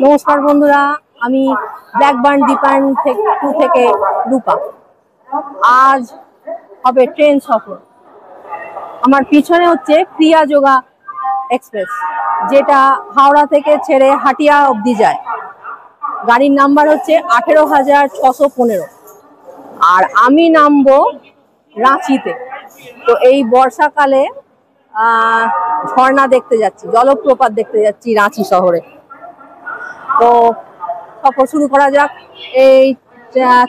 নমস্কার বন্ধুরা, আমি ব্ল্যাকবার্ন ডিপার্ট থেকে রূপা। আজ হবে ট্রেন সফর। আমার পিছনে হচ্ছে ক্রিয়া যোগা এক্সপ্রেস, যেটা হাওড়া থেকে ছেড়ে হাটিয়া অবধি যায়। গাড়ির নাম্বার হচ্ছে 18,615। আর আমি নামবো রাঁচিতে। তো এই বর্ষাকালে ঝর্ণা দেখতে যাচ্ছি, জলপ্রপাত দেখতে যাচ্ছি রাঁচি শহরে। তো সফর শুরু করা যাক। এই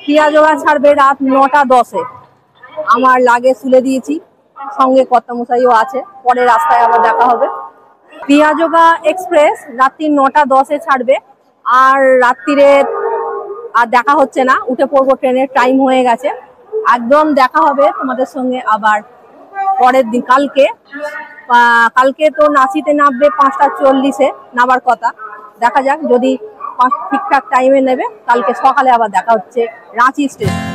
ক্রিয়া যোগা ছাড়বে রাত 9টা 10-এ। আমার লাগেজ তুলে দিয়েছি, সঙ্গে কর্তামশাইও আছে, পরে রাস্তায় আবার দেখা হবে। ক্রিয়া যোগা এক্সপ্রেস রাত্রি 9টা 10-এ ছাড়বে। আর রাত্রিরে আর দেখা হচ্ছে না, উঠে পড়বো, ট্রেনের টাইম হয়ে গেছে। একদম দেখা হবে তোমাদের সঙ্গে আবার পরের দিন, কালকে। কালকে তো রাঁচিতে নামবে 5টা 40-এ নামার কথা। দেখা যাক, যদি ঠিকঠাক টাইমে নেবে, কালকে সকালে আবার দেখা হচ্ছে Ranchi station.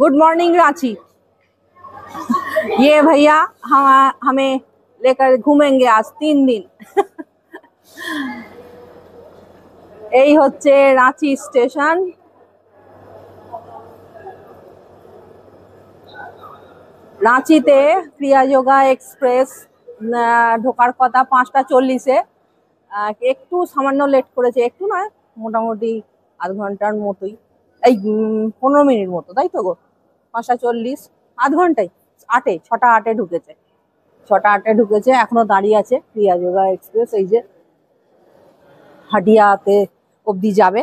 Good morning Ranchi. ये भैया हमें लेकर घूमेंगे आज 3 दिन। এই হচ্ছে রাঁচি স্টেশন। রাঁচিতে ক্রিয়া যোগা এক্সপ্রেস ঢোকার কথা 5টা 40-এ। একটু সামান্য লেট করেছে, একটু নয়, মোটামুটি আধ ঘন্টার মতোই, এই 15 মিনিট মতো, তাই তো গো? 5টা 40, আধ ঘন্টায় 6টা 8-এ ঢুকেছে। 6টা 8-এ ঢুকেছে, এখনো দাঁড়িয়ে আছে ক্রিয়া যোগা এক্সপ্রেস। এই যে হাটিয়াতে অবধি যাবে।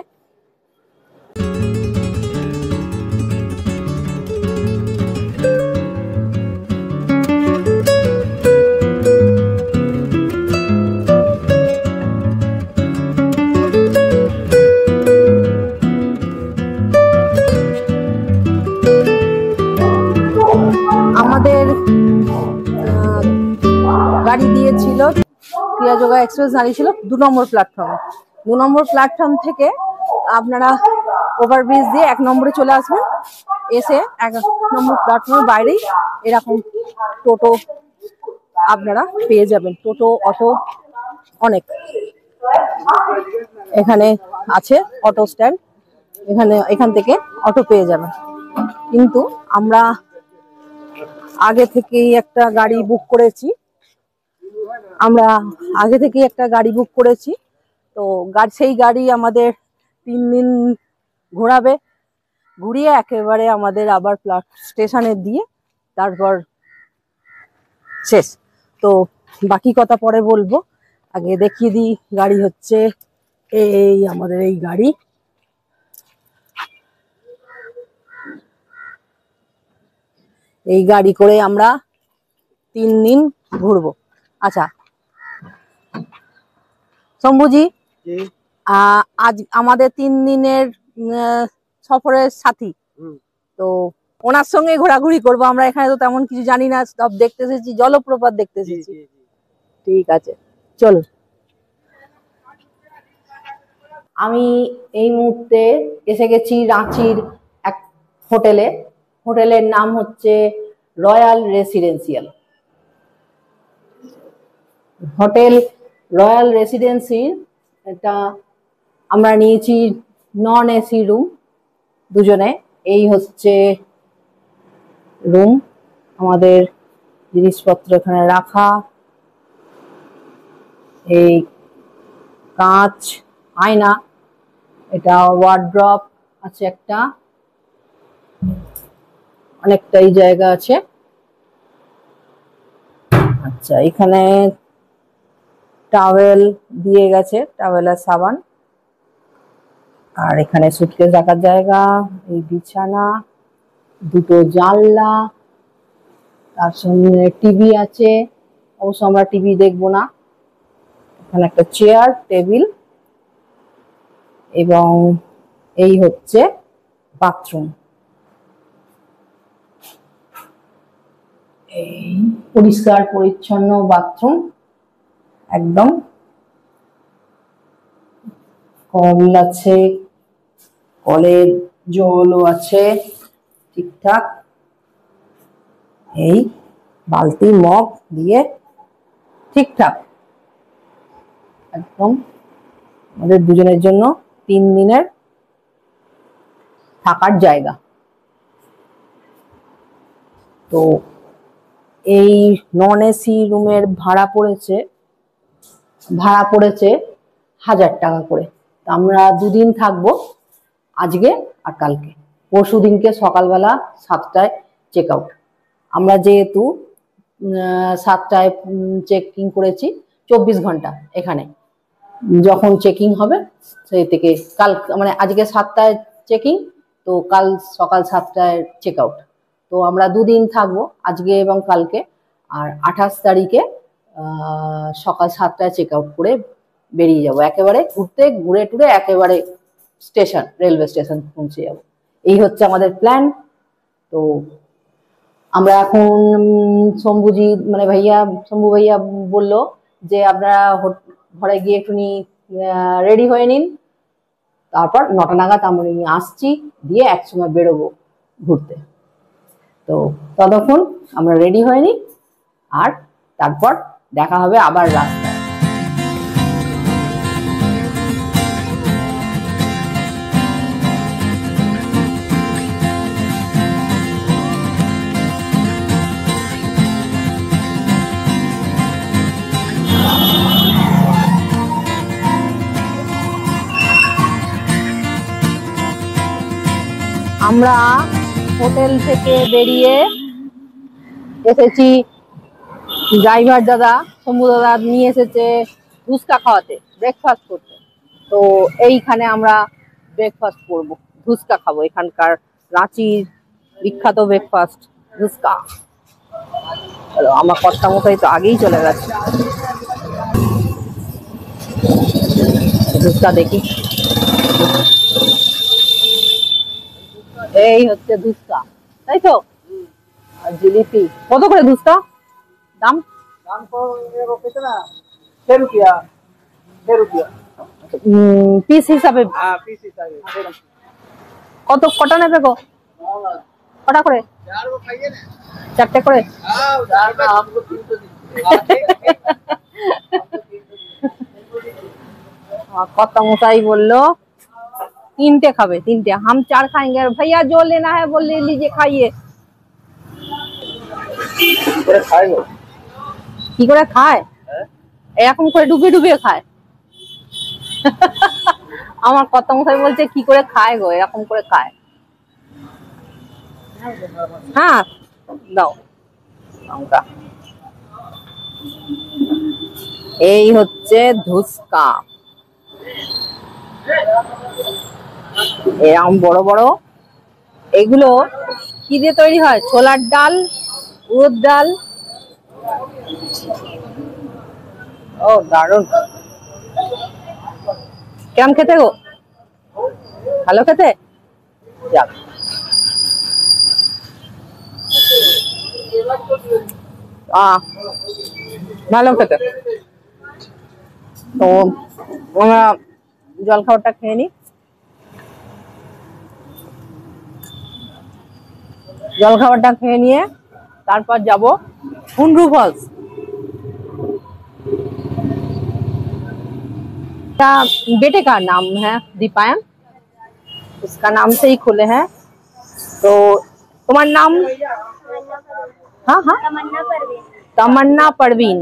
আমাদের গাড়ি দিয়েছিল, ক্রিয়া যোগা এক্সপ্রেস দাঁড়িয়েছিল 2 নম্বর প্ল্যাটফর্মে। 2 নম্বর প্ল্যাটফর্ম থেকে আপনারা ওভারব্রিজ দিয়ে 1 নম্বরে চলে আসবেন। এসে 1 নম্বর প্ল্যাটফর্মের বাইরেই এরকম টোটো আপনারা পেয়ে যাবেন। টোটো, অটো অনেক এখানে আছে, অটো স্ট্যান্ড। এখান থেকে অটো পেয়ে যাবেন। কিন্তু আমরা আগে থেকেই একটা গাড়ি বুক করেছি। তো সেই গাড়ি আমাদের 3 দিন ঘোরাবে, ঘুরিয়ে একেবারে আমাদের আবার স্টেশনে দিয়ে তারপর শেষ। তো বাকি কথা পরে বলবো, আগে দেখিয়ে দিই। গাড়ি হচ্ছে এই আমাদের এই গাড়ি। এই গাড়ি করে আমরা 3 দিন ঘুরবো। আচ্ছা শম্ভুজি, আজ আমাদের 3 দিনের সফরের সাথী, তো ওনার সঙ্গে ঘোরাঘুরি করবো আমরা। এখানে তো তেমন কিছু জানি না, সব দেখতে এসেছি, জলপ্রপাত দেখতে এসেছি। ঠিক আছে, চলো। আমি এই মুহূর্তে এসে গেছি রাঁচির এক হোটেলে। হোটেলের নাম হচ্ছে royal residential. Hotel royal residency, এটা আমরা নিয়েছি নন এসি রুম, দুজনে। এই হচ্ছে রুম, আমাদের জিনিসপত্র এখানে রাখা। এই কাঁচ, আয়না, এটা ওয়ার্ড্রপ আছে একটা, অনেকটাই জায়গা আছে। আচ্ছা, এখানে টাওয়েল দিয়ে গেছে, টাওয়েল আর সাবান। আর এখানে সুটকেস রাখার জায়গা, এই বিছানা, দুটো জানলা, তার সঙ্গে টিভি আছে। অবশ্য আমরা টিভি দেখবো না। এখানে একটা চেয়ার, টেবিল, এবং এই হচ্ছে বাথরুম। এই পরিষ্কার পরিচ্ছন্ন বাথরুম, একদম। কল আছে, কলের জলও আছে ঠিকঠাক। এই বালতি মগ দিয়ে ঠিকঠাক একদম আমাদের দুজনের জন্য 3 দিনের থাকার জায়গা। তো এই নন এসি রুমের ভাড়া পড়েছে 1000 টাকা করে। আমরা 2 দিন থাকবো, আজকে আর কালকে। পরশু দিনকে সকালবেলা 7টায় চেক আউট। আমরা যেহেতু 7টায় চেকিং করেছি, 24 ঘন্টা এখানে। যখন চেকিং হবে সেই থেকে কাল, মানে আজকে 7টায় চেকিং, তো কাল সকাল 7টায় চেক আউট। তো আমরা 2 দিন থাকবো, আজকে এবং কালকে। আর 28 তারিখে সকাল 7টায় চেক আউট করে বেরিয়ে যাবো, একেবারে ঘুরে টুরে একেবারে স্টেশন, রেলওয়ে স্টেশন পৌঁছে যাবো। এই হচ্ছে আমাদের প্ল্যান। তো আমরা এখন শম্ভুজি, মানে শম্ভু ভাইয়া বললো যে আপনারা ঘরে গিয়ে একটুখানি রেডি হয়ে নিন, তারপর 9টা নাগাদ আমরা আসছি, দিয়ে একসঙ্গে বেরোবো ঘুরতে। তো ততক্ষণ আমরা রেডি হয়ে নিই, আর তারপর দেখা হবে আবার রাস্তায়। আমরা হোটেল থেকে বেরিয়ে এসেছি, ড্রাইভার দাদা, শম্ভু দাদা নিয়ে এসেছে ধুসকা খাওয়াতে, ব্রেকফাস্ট করতে। তো এইখানে আমরা ব্রেকফাস্ট করবো, ধুসকা খাবো। এখানকার রাঁচির বিখ্যাত ব্রেকফাস্ট ধুসকা। চলো, আমার কর্তা মশাই তো আগেই চলে গেছে। ধুসকা দেখি। এই হচ্ছে ধুসকা, তাই তো? আর জিলিপি কত করে ধুসকা? দাম পিস হিসাবে? কটা নেবে গো? কটা করে? 4টে করে? কত মশাই বললো 3টে खावे, 3টে। हम 4 खाएंगे। भैया जो लेना है वो ले लीजिए, खाइए। কি করে খায়? এরকম করে ডুবে ডুবে খায়। আমার কত মশাই বলছে কি করে খায় গো, এরকম করে খায়। হ্যাঁ দাও। এই হচ্ছে ধুসকা, এরকম বড় বড়। এগুলো কি দিয়ে তৈরি হয়? ছোলার ডাল, উড়দ ডাল। ও দারুণ। কেমন খেতে গো? ভালো খেতে? যাক, ভালো খেতে। তো আমরা জলখাবারটা খেয়ে নিই। জলখাবারটা খেয়ে নিয়ে তারপর যাব हुंड्रू फॉल्स। बेटे का नाम है दीपायन, उसका नाम से ही खुले हैं। तो तुम्हारा नाम? हाँ हाँ, तमन्ना परवीन।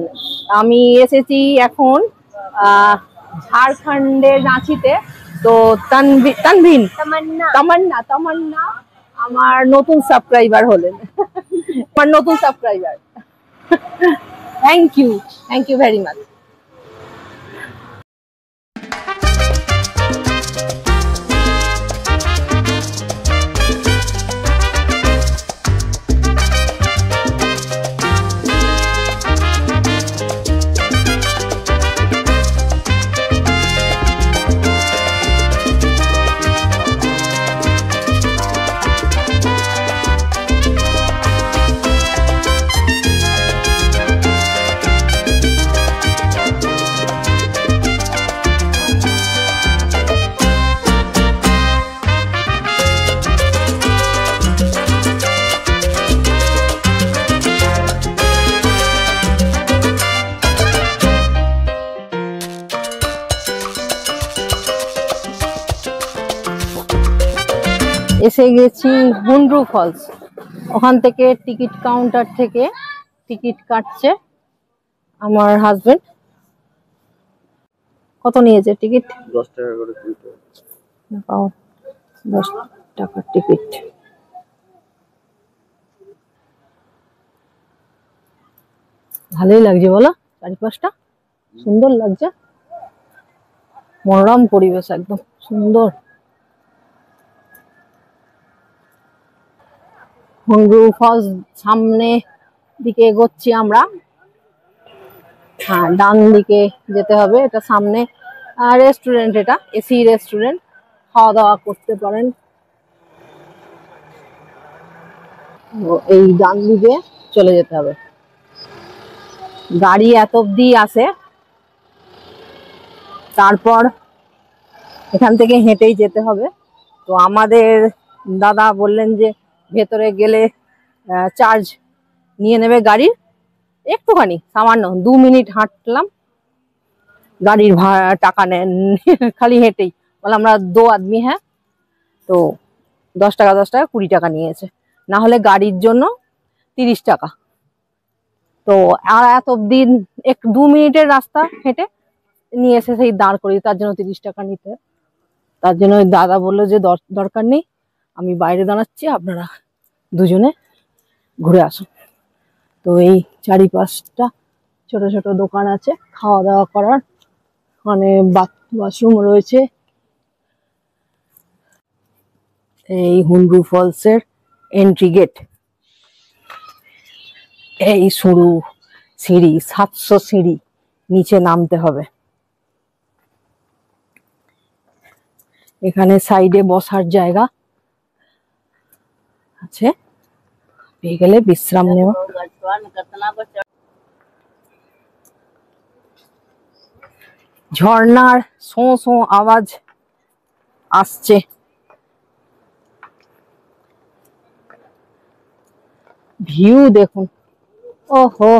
আমি এসেছি এখন ঝাড়খণ্ডের রাঁচিতে। তো তানভিন, তামান্না আমার নতুন সাবস্ক্রাইবার হলেন। আমার নতুন subscriber. Thank you very much. এসে গেছি হুন্ড্রু ফলস। ওখান থেকে টিকিট কাউন্টার থেকে টিকিট কাটছে আমার হাজবেন্ড। কত নিয়েছে টিকিট? 10 টাকা করে টিকিট। 10 টাকার টিকিট। ভালোই লাগছে বলো, চারিপাশটা সুন্দর লাগছে, মনোরম পরিবেশ, একদম সুন্দর। হুন্ড্রু ফলস সামনে দিকে এগোচ্ছি আমরা। হ্যাঁ, ডান দিকে যেতে হবে, এটা সামনে রেস্টুরেন্ট, এটা এসি রেস্টুরেন্ট, খাওয়া দাওয়া করতে পারেন। এই ডান দিকে চলে যেতে হবে, গাড়ি এত অব্দি আসে, তারপর এখান থেকে হেঁটেই যেতে হবে। তো আমাদের দাদা বললেন যে ভেতরে গেলে চার্জ নিয়ে নেবে গাড়ির, একটুখানি সামান্য 2 মিনিট হাঁটলাম, গাড়ির ভাড়া টাকা নেন খালি হেঁটেই। বলে আমরা 2 আদমি হ্যাঁ, তো 10 টাকা 10 টাকা 20 টাকা নিয়েছে, না হলে গাড়ির জন্য 30 টাকা। তো আর এত দিন 2 মিনিটের রাস্তা হেঁটে নিয়ে এসে সেই দাঁড় করিয়ে, তার জন্য 30 টাকা নিতে। তার জন্য দাদা বললো যে দরকার নেই, আমি বাইরে দাঁড়াচ্ছি, আপনারা দুজনে ঘুরে আসুন। তো এই চারিপাশটা ছোট ছোট দোকান আছে খাওয়া দাওয়া করার, মানে ওয়াশরুম রয়েছে। এই হুন্ড্রু ফলস এর এন্ট্রি গেট। এই সরু সিঁড়ি, 700 সিঁড়ি নিচে নামতে হবে। এখানে সাইডে বসার জায়গা আছে, পেয়ে গেলে বিশ্রাম নেওয়া। ঝর্ণার শো শো আওয়াজ আসছে। ভিউ দেখুন, ওহো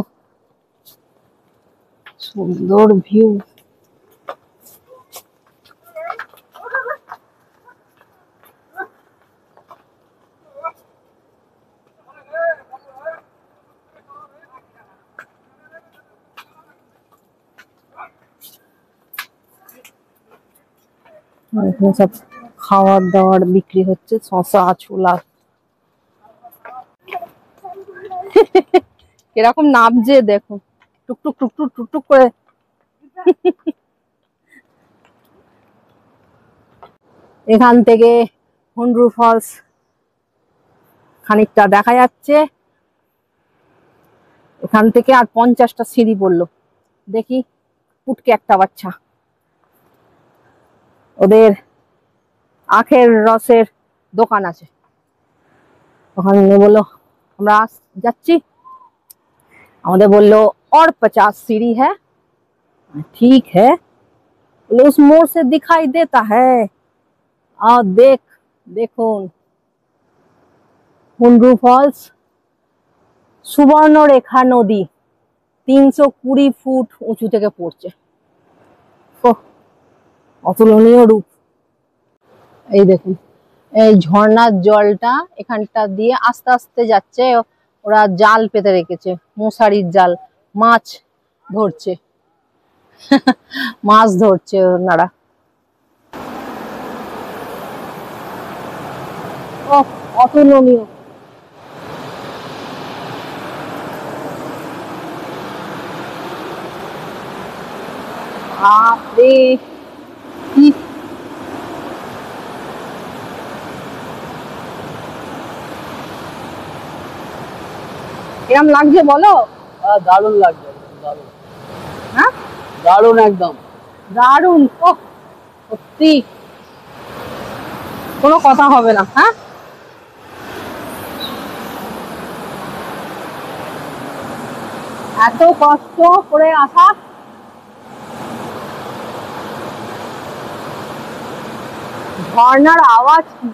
সুন্দর ভিউ। এখানে সব খাওয়ার দাওয়ার বিক্রি হচ্ছে, শশা ছোলা। কিরকম নামছে দেখুন, টুকটুক টুকটুক টুকটুক করে। এখান থেকে হুন্ড্রু ফলস খানিকটা দেখা যাচ্ছে। এখান থেকে আর 50টা সিঁড়ি পড়লো। দেখি পুটকে একটা বাচ্চা, ওদের আখের রসের দোকান আছে, ওখানে বললো আমরা যাচ্ছি, আমাদের বললো और 50 सीढ़ी है। ठीक है, बोले उस मोड़ से दिखाई देता है। और দেখুন হুন্ড্রু ফলস, সুবর্ণরেখা নদী 320 ফুট উঁচু থেকে পড়ছে। অতুলনীয় রূপ। এই দেখুন, এই ঝর্ণার জলটা এখানটা দিয়ে আস্তে আস্তে যাচ্ছে। ওরা জাল পেতে রেখেছে, মশারির জাল, মাছ ধরছে। মাছ ধরছে ওনারা। অতুলনীয়। বাপরে, কি এরম লাগছে বলো? দারুণ লাগছে, দারুণ। হ্যাঁ, দারুণ, একদম দারুণ। ও সত্যি কোনো কথা হবে না। হ্যাঁ, এত কষ্ট করে আসা, ঝর্ণার আওয়াজ কি।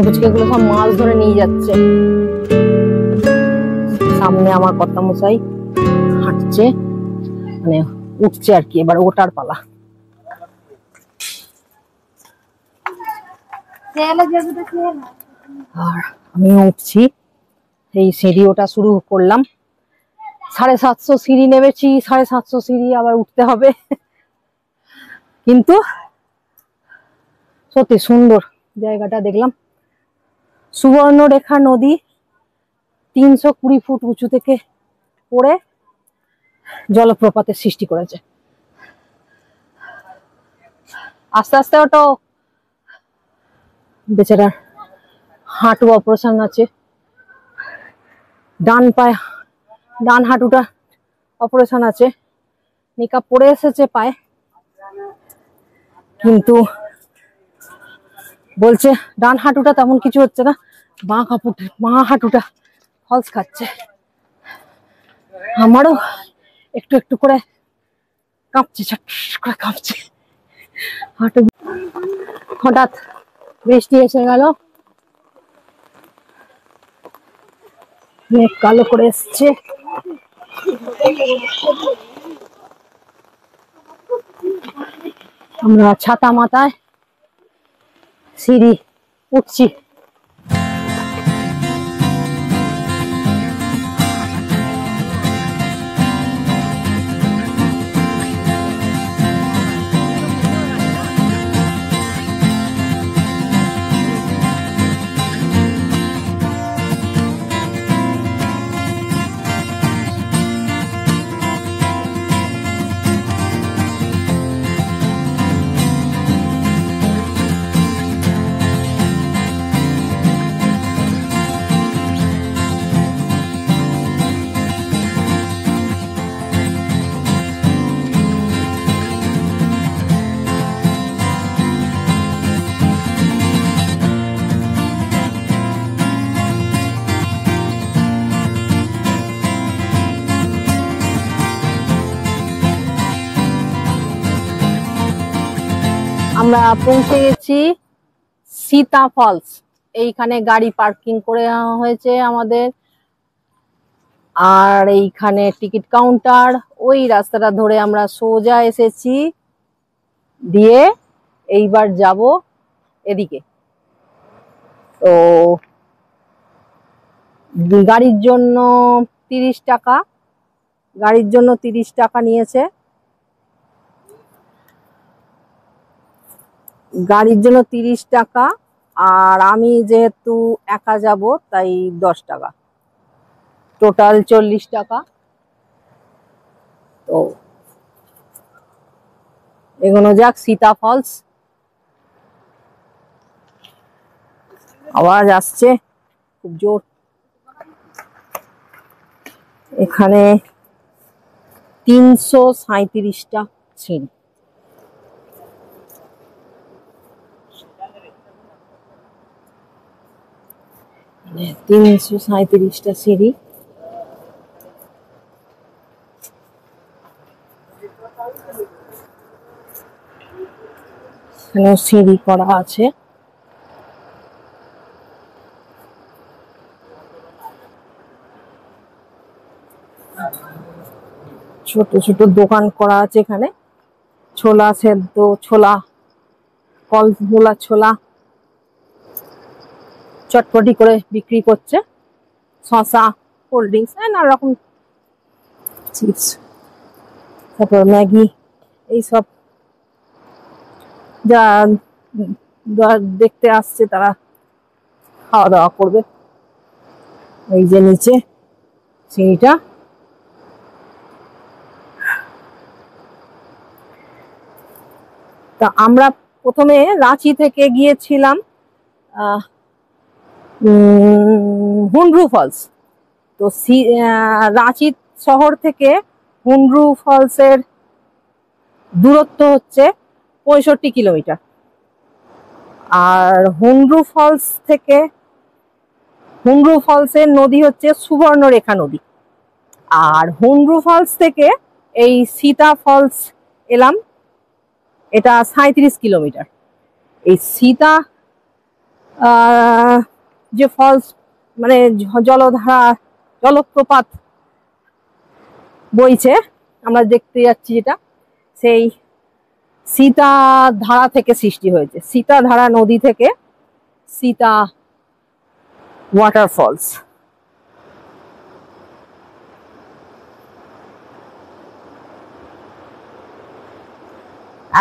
পুচকে গুলো সব মাছ ধরে নিয়ে যাচ্ছে। সামনে আমার কর্তামশাই হাঁটছে, মানে উঠছে আর কি, এবার ওটার পালা। আর আমি উঠছি, এই সিঁড়ি ওটা শুরু করলাম। 750 সিঁড়ি নেমেছি, 750 সিঁড়ি আবার উঠতে হবে, কিন্তু সত্যি সুন্দর জায়গাটা দেখলাম। সুবর্ণরেখা নদী 320 ফুট উঁচু থেকে পড়ে জলপ্রপাতের সৃষ্টি করেছে। আস্তে আস্তে ওটা বেচারার হাঁটু অপারেশন আছে, ডান হাঁটুটা অপারেশন আছে, নিকাপ পড়ে এসেছে পায়ে, কিন্তু বলছে ডান হাঁটুটা তেমন কিছু হচ্ছে না, বাঁ হাঁটুটা ফলস খাচ্ছে। আমারও একটু একটু করে কাঁপছে, ছটফট করে কাঁপছে হাঁটু। হঠাৎ বৃষ্টি এসে গেল, মেঘ কালো করে এসছে। আমরা ছাতা মাথায় সিঁড়ি উঠছি। আমরা পৌঁছে গেছি সীতা ফলস। এইখানে গাড়ি পার্কিং করে হয়েছে আমাদের, আর এইখানে টিকিট কাউন্টার। ওই রাস্তাটা ধরে আমরা সোজা এসেছি, দিয়ে এইবার যাব এদিকে। তো গাড়ির জন্য 30 টাকা, গাড়ির জন্য 30 টাকা নিয়েছে, গাড়ির জন্য 30 টাকা। আর আমি যেহেতু একা যাব তাই 10 টাকা, টোটাল 40 টাকা। তো এগোনো যাক। সীতা ফলস, আওয়াজ আসছে খুব জোর। এখানে 337টা সিঁড়ি। মানে 337টা সিঁড়ি। এখানে সিঁড়ি করা আছে। ছোট ছোট দোকান করা আছে এখানে, ছোলা সেদ্ধ, ছোলা কলমোলা, ছোলা চটপটি করে বিক্রি করছে, শসা, কোল্ড ড্রিঙ্কস, নানা রকম চিপস, তারপর ম্যাগি, এইসব যা দেখতে আসছে তারা খাওয়া দাওয়া করবে। এই যে নিচে সিঁড়িটা। তা আমরা প্রথমে রাঁচি থেকে গিয়েছিলাম হুন্ডরু ফলস। তো রাঁচি শহর থেকে হুন্ডরু ফলসের দূরত্ব হচ্ছে 65 কিলোমিটার। আর হুন্ডরু ফলসের নদী হচ্ছে সুবর্ণরেখা নদী। আর হুন্ডরু ফলস থেকে এই সীতা ফলস এলাম, এটা 37 কিলোমিটার। এই সীতা যে ফলস মানে জলপ্রপাত বইছে আমরা দেখতে যাচ্ছি, যেটা সেই সীতা ধারা থেকে সৃষ্টি হয়েছে, সীতা ধারা নদী থেকে সীতা ওয়াটারফলস।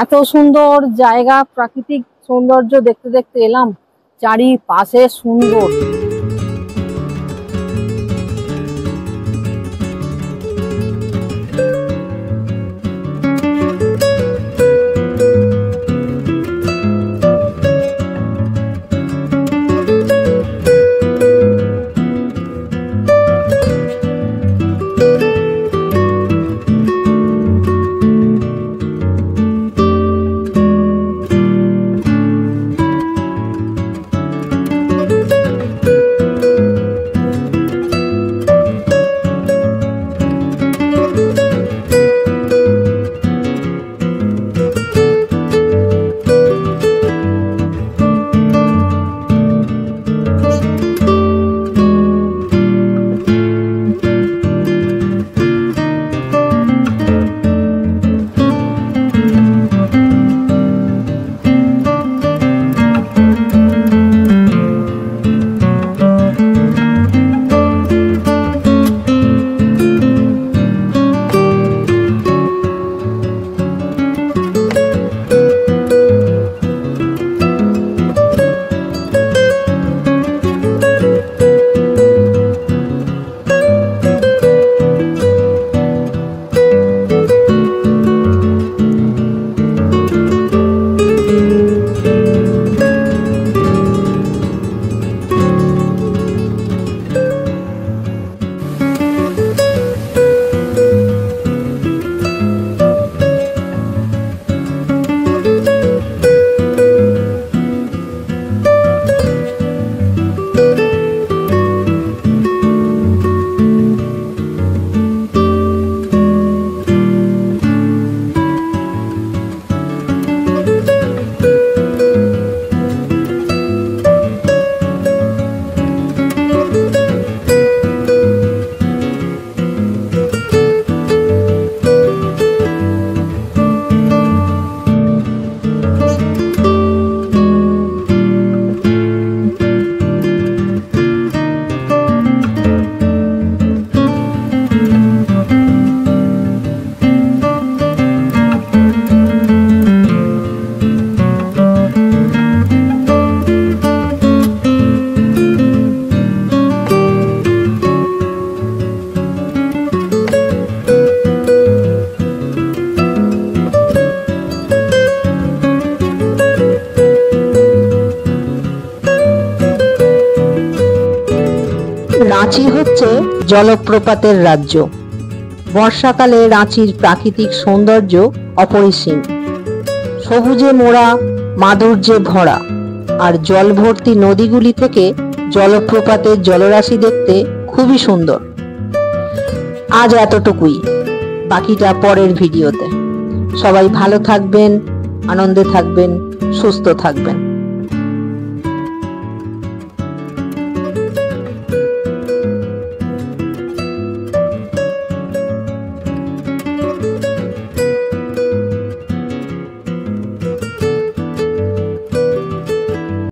এত সুন্দর জায়গা, প্রাকৃতিক সৌন্দর্য দেখতে দেখতে এলাম, চারিপাশে সুন্দর। রাঁচি হচ্ছে জলপ্রপাতের রাজ্য। বর্ষাকালে রাঁচির প্রাকৃতিক সৌন্দর্য অপরিসীম, সবুজে মোড়া, মাধুর্যে ভরা, আর জল ভর্তি নদীগুলি থেকে জলপ্রপাতের জলরাশি দেখতে খুবই সুন্দর। আজ এতটুকুই, বাকিটা পরের ভিডিওতে। সবাই ভালো থাকবেন, আনন্দে থাকবেন, সুস্থ থাকবেন।